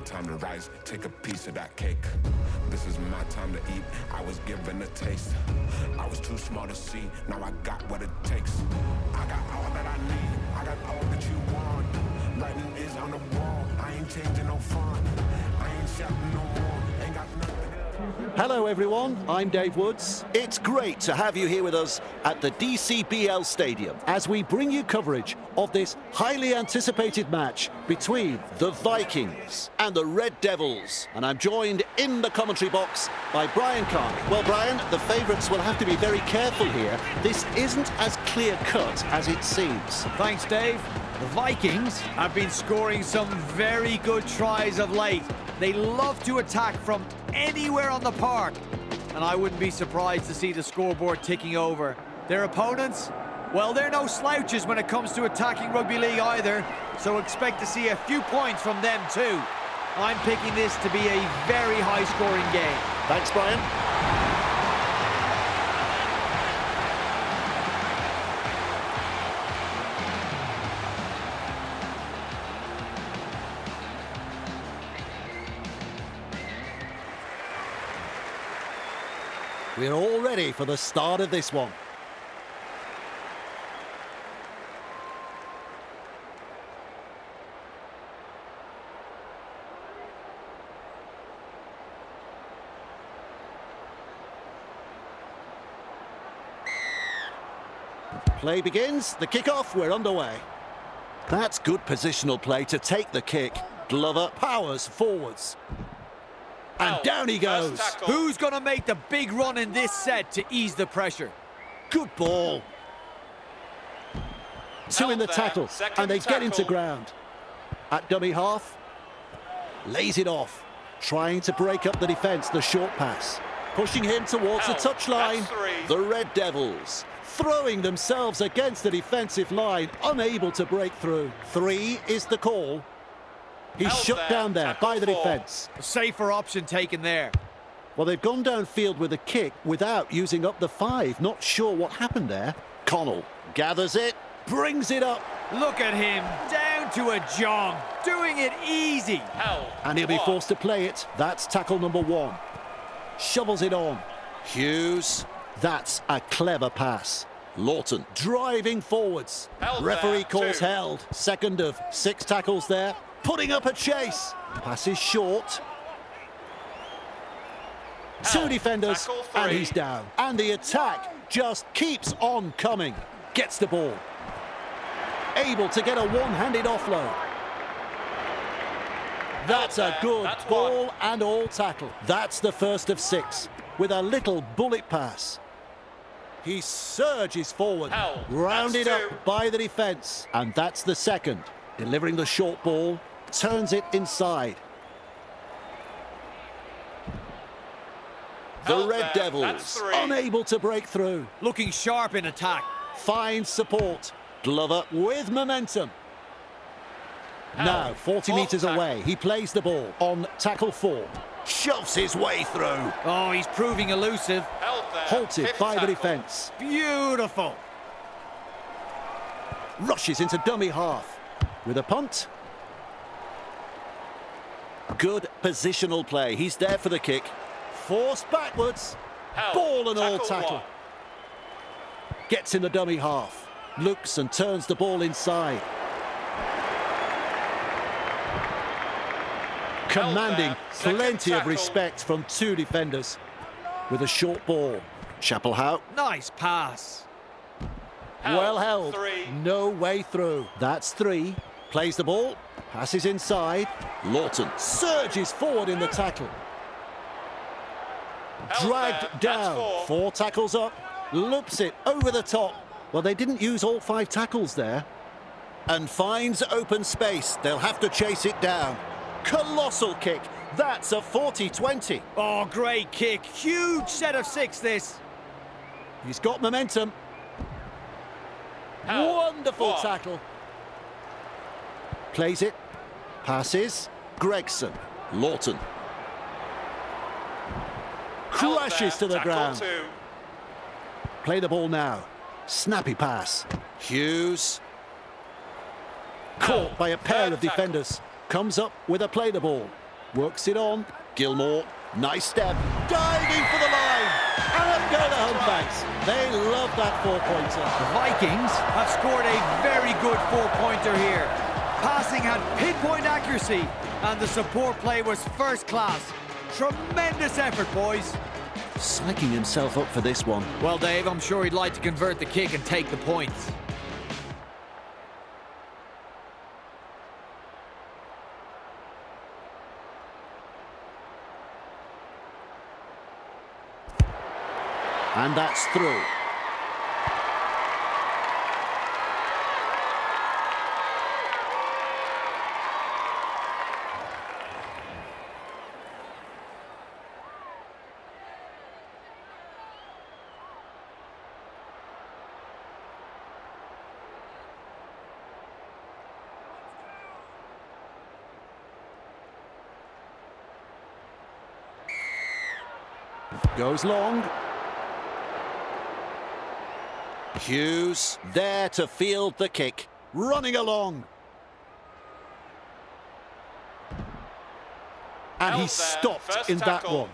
time to rise, take a piece of that cake. This is my time to eat, I was given a taste. I was too small to see, now I got what it takes. I got all that I need, I got all that you want. Writing is on the wall, I ain't changing no font. I ain't shouting no more, ain't got nothing. Hello everyone, I'm Dave Woods. It's great to have you here with us at the DCBL Stadium as we bring you coverage of this highly anticipated match between the Vikings and the Red Devils. And I'm joined in the commentary box by Brian Carney. Well, Brian, the favourites will have to be very careful here. This isn't as clear-cut as it seems. Thanks, Dave. The Vikings have been scoring some very good tries of late. They love to attack from anywhere on the park, and I wouldn't be surprised to see the scoreboard ticking over. Their opponents, well, they're no slouches when it comes to attacking rugby league either, so expect to see a few points from them too. I'm picking this to be a very high-scoring game. Thanks, Brian. We're all ready for the start of this one. Play begins, the kickoff, we're underway. That's good positional play to take the kick. Glover powers forwards. And down he goes. Who's going to make the big run in this set to ease the pressure? Good ball. Two in the tackle, and they get into ground. At dummy half, lays it off. Trying to break up the defence, the short pass. Pushing him towards the touchline. The Red Devils throwing themselves against the defensive line, unable to break through. 3 is the call. He's shut down there by the defence. A safer option taken there. Well, they've gone downfield with a kick without using up the 5. Not sure what happened there. Connell gathers it, brings it up. Look at him, down to a jog, doing it easy. And he'll be forced to play it. That's tackle number 1. Shovels it on. Hughes, that's a clever pass. Lawton driving forwards. Referee calls held. Second of 6 tackles there. Putting up a chase. Pass is short. 2 defenders, and he's down. And the attack just keeps on coming. Gets the ball. Able to get a one-handed offload. That's a good ball and all tackle. That's the first of 6, with a little bullet pass. He surges forward, rounded up by the defence. And that's the second. Delivering the short ball. Turns it inside. The Red Devils unable to break through. Looking sharp in attack. Finds support. Glover with momentum. Now 40 metres away. He plays the ball on tackle 4. Shoves his way through. Oh, he's proving elusive. Halted by the defence. Beautiful. Rushes into dummy half. With a punt. Good positional play. He's there for the kick. Forced backwards. Ball and all tackle. Gets in the dummy half. Looks and turns the ball inside. Commanding plenty of respect from 2 defenders. With a short ball. Chapelhout. Nice pass. Well held. No way through. That's 3. Plays the ball. Passes inside. Lawton surges forward in the tackle. Dragged down. 4 tackles up. Loops it over the top. Well, they didn't use all 5 tackles there. And finds open space. They'll have to chase it down. Colossal kick. That's a 40-20. Oh, great kick. Huge set of 6, this. He's got momentum. Wonderful tackle. Plays it. Passes. Gregson. Lawton. Crashes to the ground. Play the ball now. Snappy pass. Hughes. Caught by a pair of defenders. Comes up with a play the ball. Works it on. Gilmore. Nice step. Diving for the line. And up go the home fans. They love that four-pointer. The Vikings have scored a very good four-pointer here. Passing had pinpoint accuracy, and the support play was first class. Tremendous effort, boys. Psyching himself up for this one. Well, Dave, I'm sure he'd like to convert the kick and take the points. And that's through. Goes long. Hughes there to field the kick. Running along. And he stopped in that one.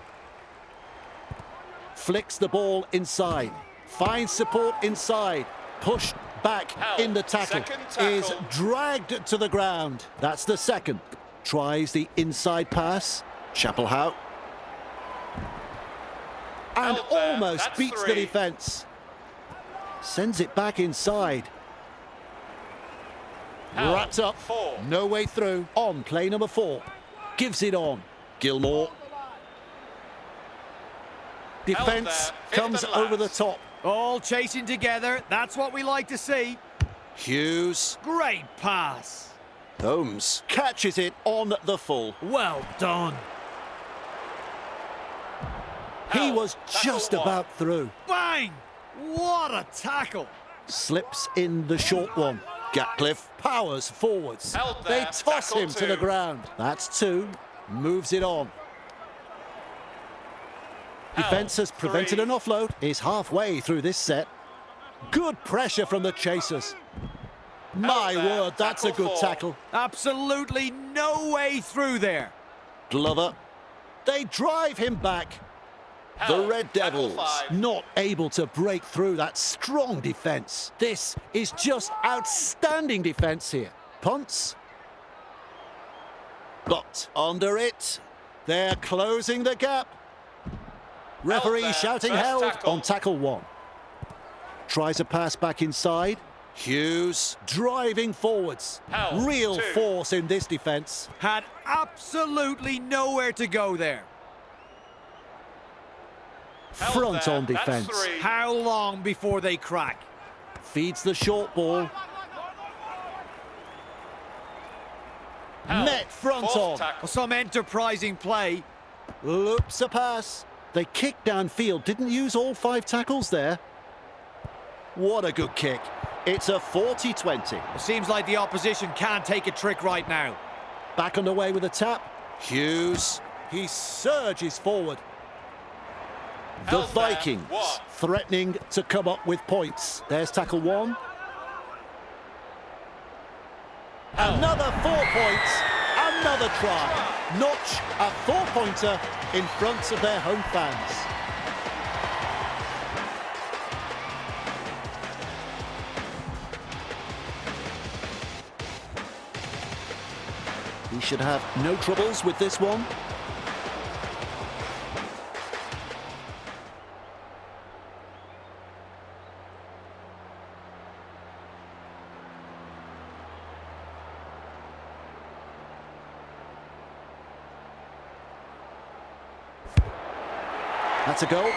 Flicks the ball inside. Finds support inside. Pushed back in the tackle. Is dragged to the ground. That's the second. Tries the inside pass. Chapelhout. And almost beats the defence. Sends it back inside. Wrapped up. No way through. On play number 4. Gives it on. Gilmore. Defence comes over the top. All chasing together. That's what we like to see. Hughes. Great pass. Holmes catches it on the full. Well done. He was just about through. Bang! What a tackle. Slips in the short one. Gatcliffe powers forwards. They toss him to the ground. That's 2. Moves it on. Defence has prevented an offload. Is halfway through this set. Good pressure from the chasers. My word, that's a good tackle. Absolutely no way through there. Glover. They drive him back. The Red Devils not able to break through that strong defence. This is just outstanding defence here. Punts. But under it. They're closing the gap. Referee shouting held on tackle 1. Tries a pass back inside. Hughes driving forwards. Real force in this defence. Had absolutely nowhere to go there. Front on defence. How long before they crack? Feeds the short ball. Met front on. Some enterprising play. Loops a pass. They kicked downfield. Didn't use all 5 tackles there. What a good kick. It's a 40-20. It seems like the opposition can't take a trick right now. Back on the way with a tap. Hughes. He surges forward. The Vikings threatening to come up with points. There's tackle 1. Another 4 points. Another try. Notch a 4-pointer in front of their home fans. He should have no troubles with this one. That's a goal.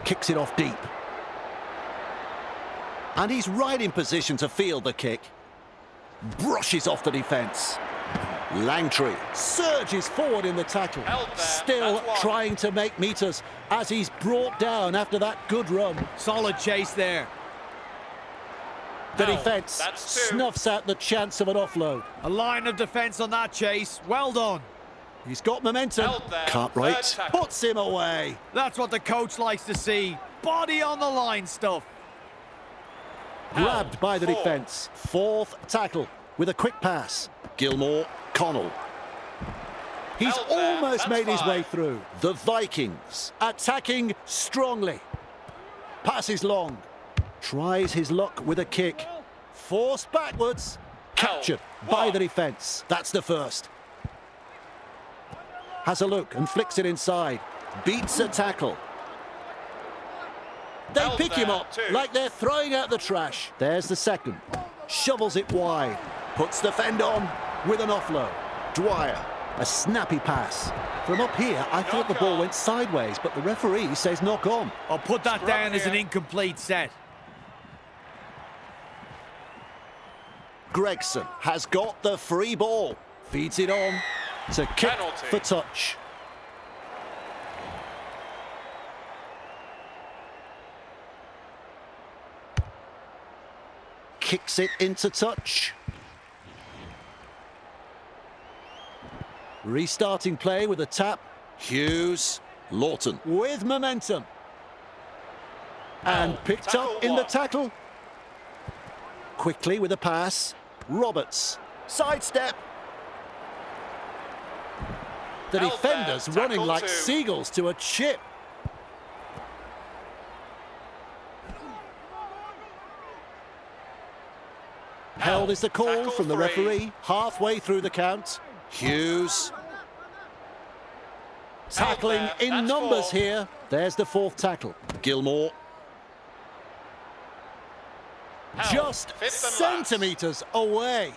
Kicks it off deep. And he's right in position to field the kick. Brushes off the defence. Langtree surges forward in the tackle, still trying to make meters as he's brought down after that good run. Solid chase there. The defence snuffs out the chance of an offload. A line of defence on that chase. Well done. He's got momentum. Cartwright puts him away. That's what the coach likes to see. Body on the line stuff. Grabbed by the defence. Fourth tackle with a quick pass. Gilmore, Connell. He's almost made his way through. The Vikings attacking strongly. Passes long. Tries his luck with a kick. Forced backwards. Captured by the defence. That's the first. Has a look and flicks it inside. Beats a tackle. They pick him up like they're throwing out the trash. There's the second. Shovels it wide. Puts the fend on with an offload. Dwyer, a snappy pass. From up here, I thought the ball went sideways, but the referee says knock on. I'll put that down as an incomplete set. Gregson has got the free ball. Feeds it on to kick for touch. Kicks it into touch. Restarting play with a tap. Hughes, Lawton with momentum. And picked up in the tackle. Quickly with a pass. Roberts, sidestep. The defenders running like seagulls to a chip. Held is the call from the referee. Halfway through the count. Hughes. Tackling in numbers here. There's the fourth tackle. Gilmore. Just centimetres away.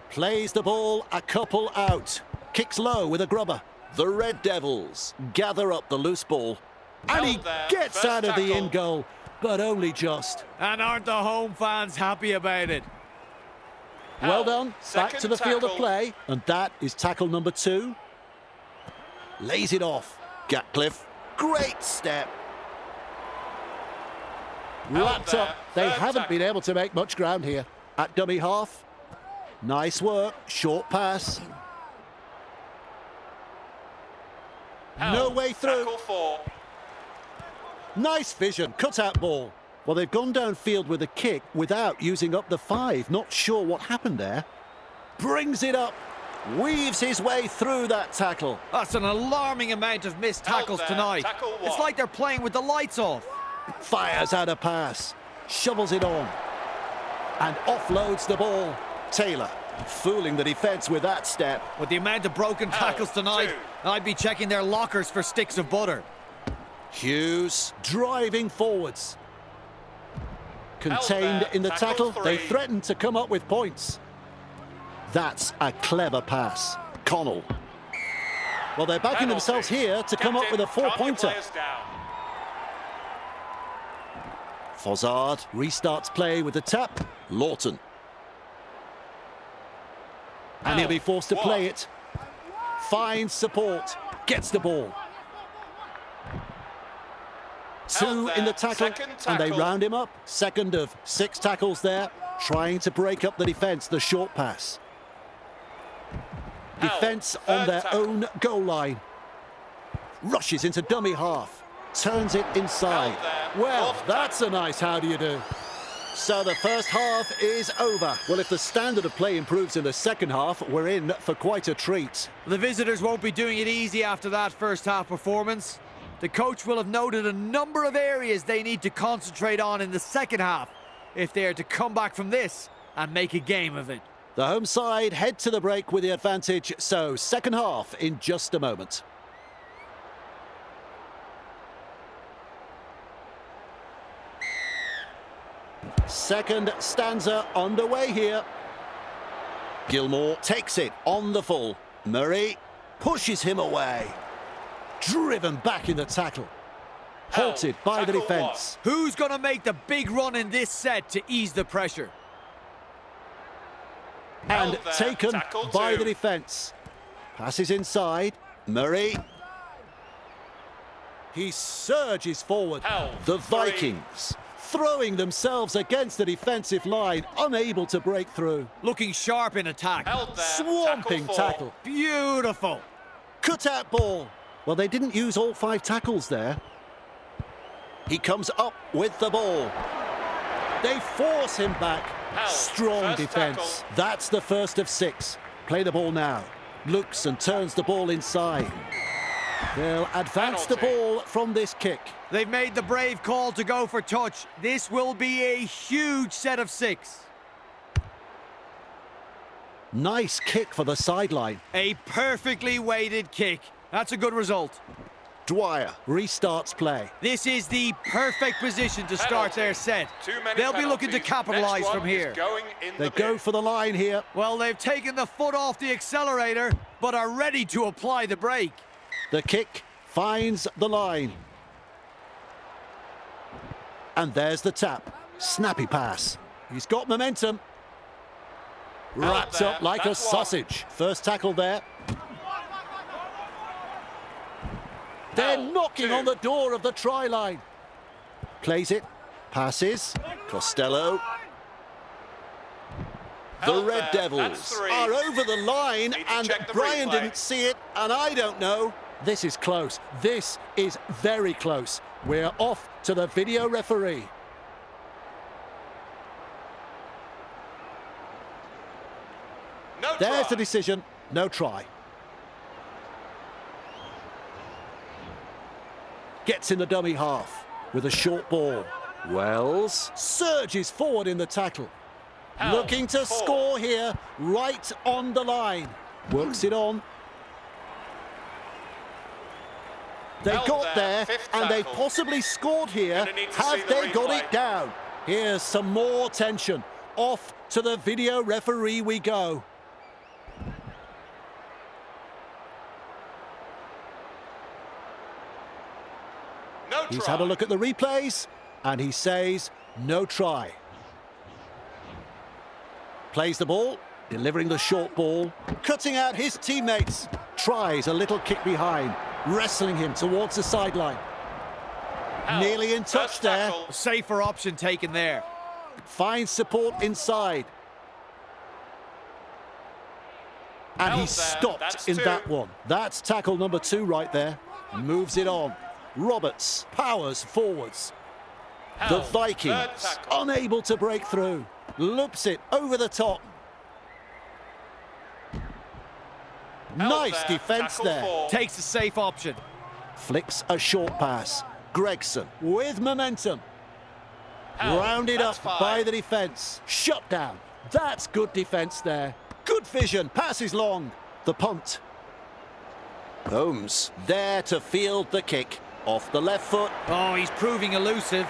Plays the ball a couple out. Kicks low with a grubber. The Red Devils gather up the loose ball. And he gets out of the in goal, but only just. And aren't the home fans happy about it? Well done. Back to the field of play. And that is tackle number 2. Lays it off. Gatcliffe. Great step. Wrapped up. They haven't been able to make much ground here. At dummy half. Nice work. Short pass. No way through. Nice vision. Cut out ball. Well, they've gone downfield with a kick without using up the 5. Not sure what happened there. Brings it up. Weaves his way through that tackle. That's an alarming amount of missed tackles tonight. It's like they're playing with the lights off. Fires out a pass. Shovels it on. And offloads the ball. Taylor fooling the defence with that step. With the amount of broken tackles tonight, I'd be checking their lockers for sticks of butter. Hughes driving forwards. Contained in the tackle. They threaten to come up with points. That's a clever pass. Connell. Well, they're backing themselves here to come up with a 4-pointer. Fozzard restarts play with a tap. Lawton. And he'll be forced to play it. Finds support. Gets the ball. 2 in the tackle, and they round him up. Second of 6 tackles there. Trying to break up the defence, the short pass. Defence on their own goal line. Rushes into dummy half. Turns it inside. Well, that's a nice how do you do. So the first half is over. Well, if the standard of play improves in the second half, we're in for quite a treat. The visitors won't be doing it easy after that first half performance. The coach will have noted a number of areas they need to concentrate on in the second half if they are to come back from this and make a game of it. The home side head to the break with the advantage, so second half in just a moment. Second stanza underway here. Gilmore takes it on the full. Murray pushes him away. Driven back in the tackle. Halted by the defence. Who's going to make the big run in this set to ease the pressure? And taken Tackle by two. the defence. Passes inside. Murray. He surges forward. Held. The Three. Vikings throwing themselves against the defensive line, unable to break through. Looking sharp in attack. Held there. Swamping tackle. Beautiful. Cut out ball. Well, they didn't use all 5 tackles there. He comes up with the ball. They force him back. Held. Strong First defence. tackle. That's the first of 6. Play the ball now. Looks and turns the ball inside. They'll advance the Penalty. ball from this kick. They've made the brave call to go for touch. This will be a huge set of 6. Nice kick for the sideline. A perfectly weighted kick. That's a good result. Dwyer restarts play. This is the perfect position to start Penalty. their set. Too many They'll be looking to penalties. capitalise Next from one here. is going in They the go bin. for the line here. Well, they've taken the foot off the accelerator, but are ready to apply the brake. The kick finds the line. And there's the tap. Snappy pass. He's got momentum. Wraps there. up like a That's one. sausage. First tackle there. They're Held. knocking 2. on the door of the try line. Plays it. Passes. Costello. The Held Red there. Devils That's 3. are over the line, Need to and check the Brian replay. didn't see it, and I don't know. This is close. This is very close. We're off to the video referee. No There's try. the decision. No try. Gets in the dummy half with a short ball. Wells surges forward in the tackle. Held. Looking to 4. score here, right on the line. Works it on. They Held got there, there. Fifth and they tackle. possibly scored here. Gonna need to see Have the they got replay. it down? Here's some more tension. Off to the video referee we go. No He's try. had a look at the replays, and he says no try. Plays the ball, delivering the short ball, cutting out his teammates. Tries a little kick behind, wrestling him towards the sideline. Held. Nearly in touch First there. tackle. Safer option taken there. Finds support inside. And Held he's there. stopped That's in 2. that one. That's tackle number 2 right there. Moves it on. Roberts powers forwards. The Held. Vikings Third tackle. unable to break through. Loops it over the top. Held Nice there. defence Tackle there. 4. Takes a safe option. Flicks a short pass. Gregson with momentum. Held. Rounded That's up 5. by the defence. Shut down. That's good defence there. Good vision. Passes long. The punt. Holmes there to field the kick. Off the left foot. Oh, he's proving elusive.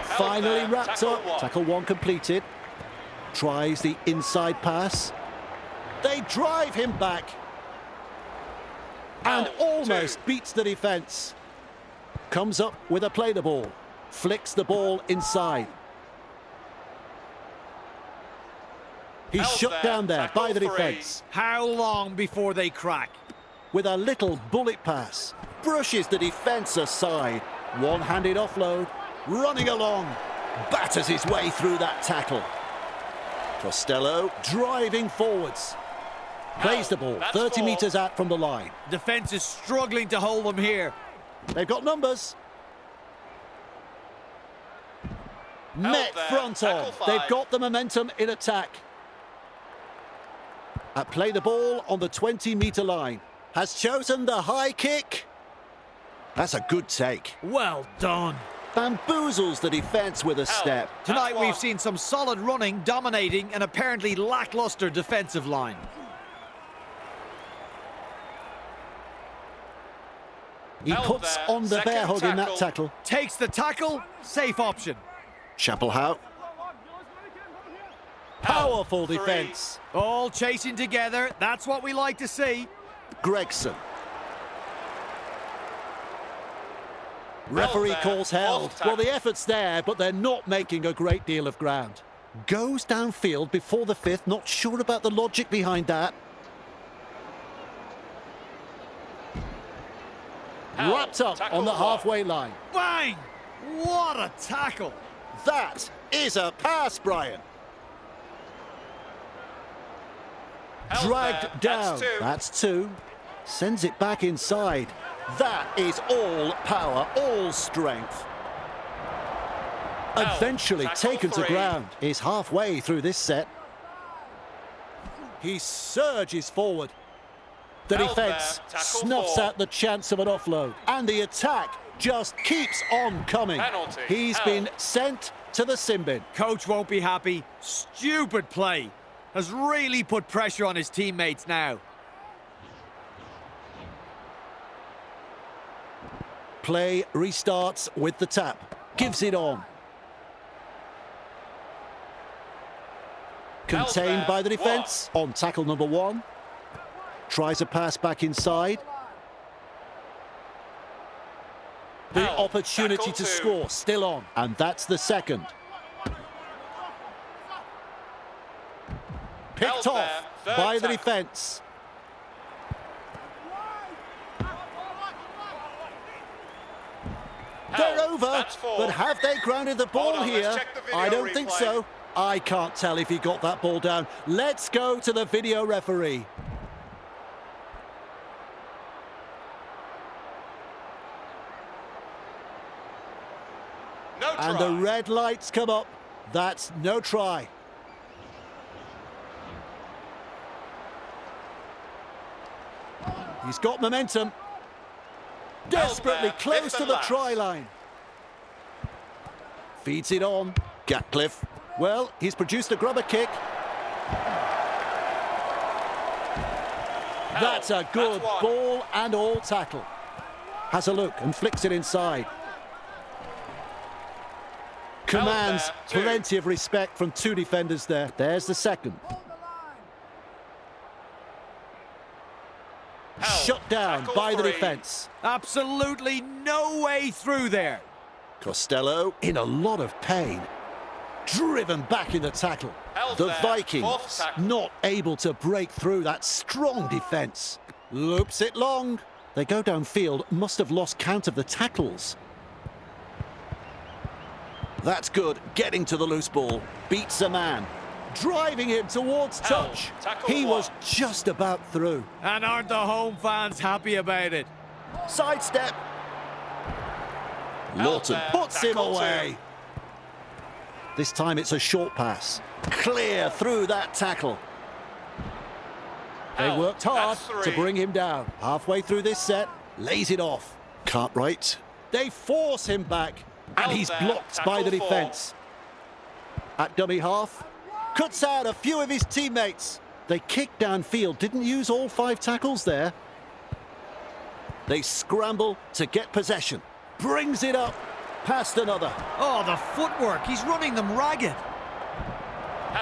Finally there. wrapped Tackle up. 1. Tackle 1 completed. Tries the inside pass. They drive him back. And Held. almost 2. beats the defence. Comes up with a play the ball. Flicks the ball inside. He's Held shut there. down there by Tackle the 3. defence. How long before they crack? With a little bullet pass. Brushes the defence aside. One-handed offload. Running along. Batters his way through that tackle. Costello driving forwards. Plays the ball That's 30 4. metres out from the line. Defence is struggling to hold them here. They've got numbers. Met there. front on. Tackle 5. They've got the momentum in attack. Play the ball on the 20-metre line. Has chosen the high kick. That's a good take. Well done. Bamboozles the defence with a step. Tonight one. we've seen some solid running, dominating an apparently lacklustre defensive line. He Held puts there. on the Second bear hug in that tackle. tackle. Takes the tackle, safe option. Chapelhout. Powerful 3. defence. All chasing together, that's what we like to see. Gregson. Referee there. calls held. Fourth Well, the tackle. effort's there, but they're not making a great deal of ground. Goes downfield before the fifth. Not sure about the logic behind that. Wrapped up on the halfway line. Bang! What a tackle! That is a pass, Brian. Dragged down. That's two. Sends it back inside. That is all power, all strength. Eventually taken to ground. Is halfway through this set. He surges forward. The defence snuffs out the chance of an offload. And the attack just keeps on coming. He's been sent to the sin bin. Coach won't be happy. Stupid play. Has really put pressure on his teammates now. Play restarts with the tap. Gives it on. Contained by the defence. On tackle number one. Tries a pass back inside. The opportunity to score still on. And that's the second. Picked off by the defence. They're over, but have they grounded the ball here? I don't think so. I can't tell if he got that ball down. Let's go to the video referee. And the red lights come up. That's no try. He's got momentum. Desperately close to the try line. Feeds it on. Gatcliffe. Well, he's produced a grubber kick. That's a good ball and all tackle. Has a look and flicks it inside. Commands plenty of respect from two defenders there. There's the second. Shut down by the defence. Absolutely no way through there. Costello in a lot of pain. Driven back in the tackle. The Vikings not able to break through that strong defence. Loops it long. They go downfield, must have lost count of the tackles. That's good, getting to the loose ball. Beats a man. Driving him towards touch. He was just about through. And aren't the home fans happy about it? Sidestep. Lawton puts him away. This time it's a short pass. Clear through that tackle. They worked hard to bring him down. Halfway through this set, lays it off. Cartwright. They force him back. And he's blocked by the defence. At dummy half. Cuts out a few of his teammates. They kicked downfield. Didn't use all 5 tackles there. They scramble to get possession. Brings it up. Past another. Oh, the footwork. He's running them ragged.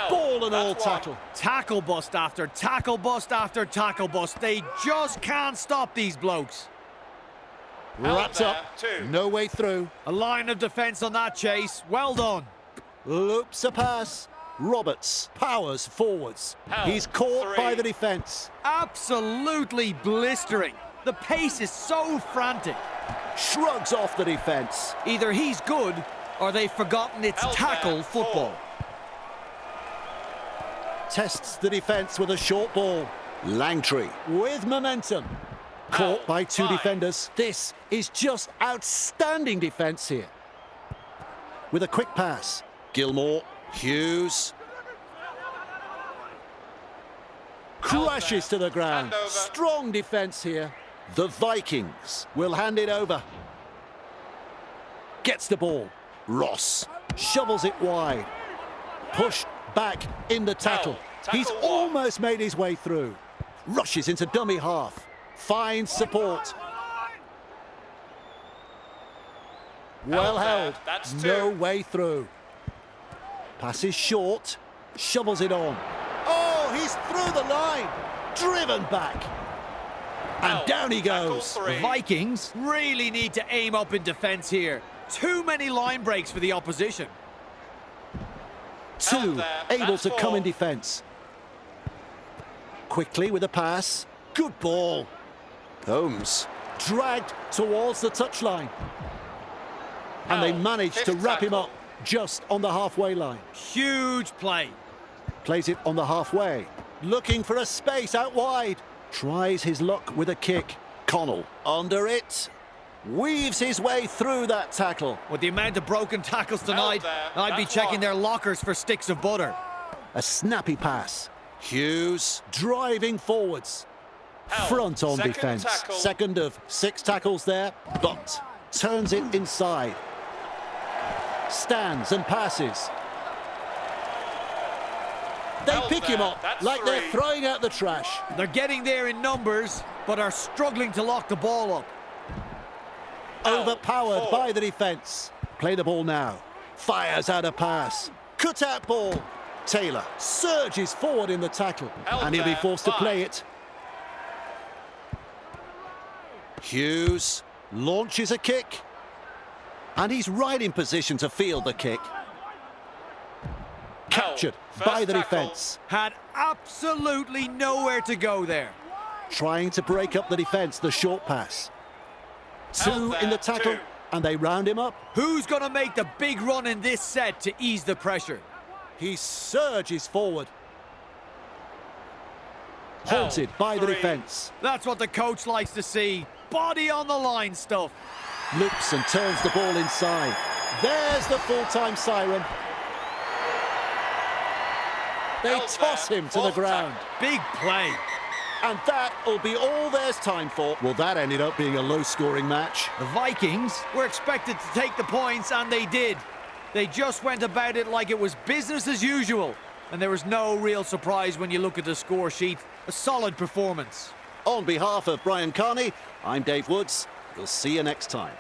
Ball and all tackle. Tackle bust after tackle bust after tackle bust. They just can't stop these blokes. Wrapped up. No way through. A line of defence on that chase. Well done. Loops a pass. Roberts powers forwards. He's caught by the defence. Absolutely blistering. The pace is so frantic. Shrugs off the defence. Either he's good or they've forgotten it's tackle football. Tests the defence with a short ball. Langtree with momentum. Caught by 2 defenders. This is just outstanding defence here. With a quick pass. Gilmore. Hughes. Crashes to the ground. Strong defence here. The Vikings will hand it over. Gets the ball. Ross shovels it wide. Pushed back in the tackle. He's almost made his way through. Rushes into dummy half. Finds support. Well held. No way through. Passes short. Shovels it on. Oh, he's through the line. Driven back. And down he goes. The Vikings really need to aim up in defence here. Too many line breaks for the opposition. Two there. able That's to come four. in defence. Quickly with a pass. Good ball. Holmes dragged towards the touchline. And they Foul. managed to Fifth wrap him tackle. up just on the halfway line. Huge play. Plays it on the halfway. Looking for a space out wide. Tries his luck with a kick. Connell under it. Weaves his way through that tackle. With the amount of broken tackles tonight, there. I'd be That's checking one. their lockers for sticks of butter. A snappy pass. Hughes driving forwards. Foul. Front on Second defence. tackle. Second of 6 tackles there, but turns it inside. Stands and passes. They Held pick him there. up That's like they're three. throwing out the trash. They're getting there in numbers, but are struggling to lock the ball up. Overpowered Four. by the defence. Play the ball now. Fires out a pass. Cut out ball. Taylor surges forward in the tackle. Held And he'll be there. forced to play Five. it. Hughes launches a kick. And he's right in position to field the kick. Captured First by the tackle. defence. Had absolutely nowhere to go there. Trying to break up the defence, the short pass. Two Held in the there. tackle, Two. and they round him up. Who's going to make the big run in this set to ease the pressure? He surges forward. Halted by the Three. defence. That's what the coach likes to see. Body on the line stuff. Loops and turns the ball inside. There's the full-time siren. They Held toss there. him to the Fourth ground. Big play. And that'll be all there's time for. Well, that ended up being a low-scoring match. The Vikings were expected to take the points, and they did. They just went about it like it was business as usual. And there was no real surprise when you look at the score sheet. A solid performance. On behalf of Brian Carney, I'm Dave Woods. We'll see you next time.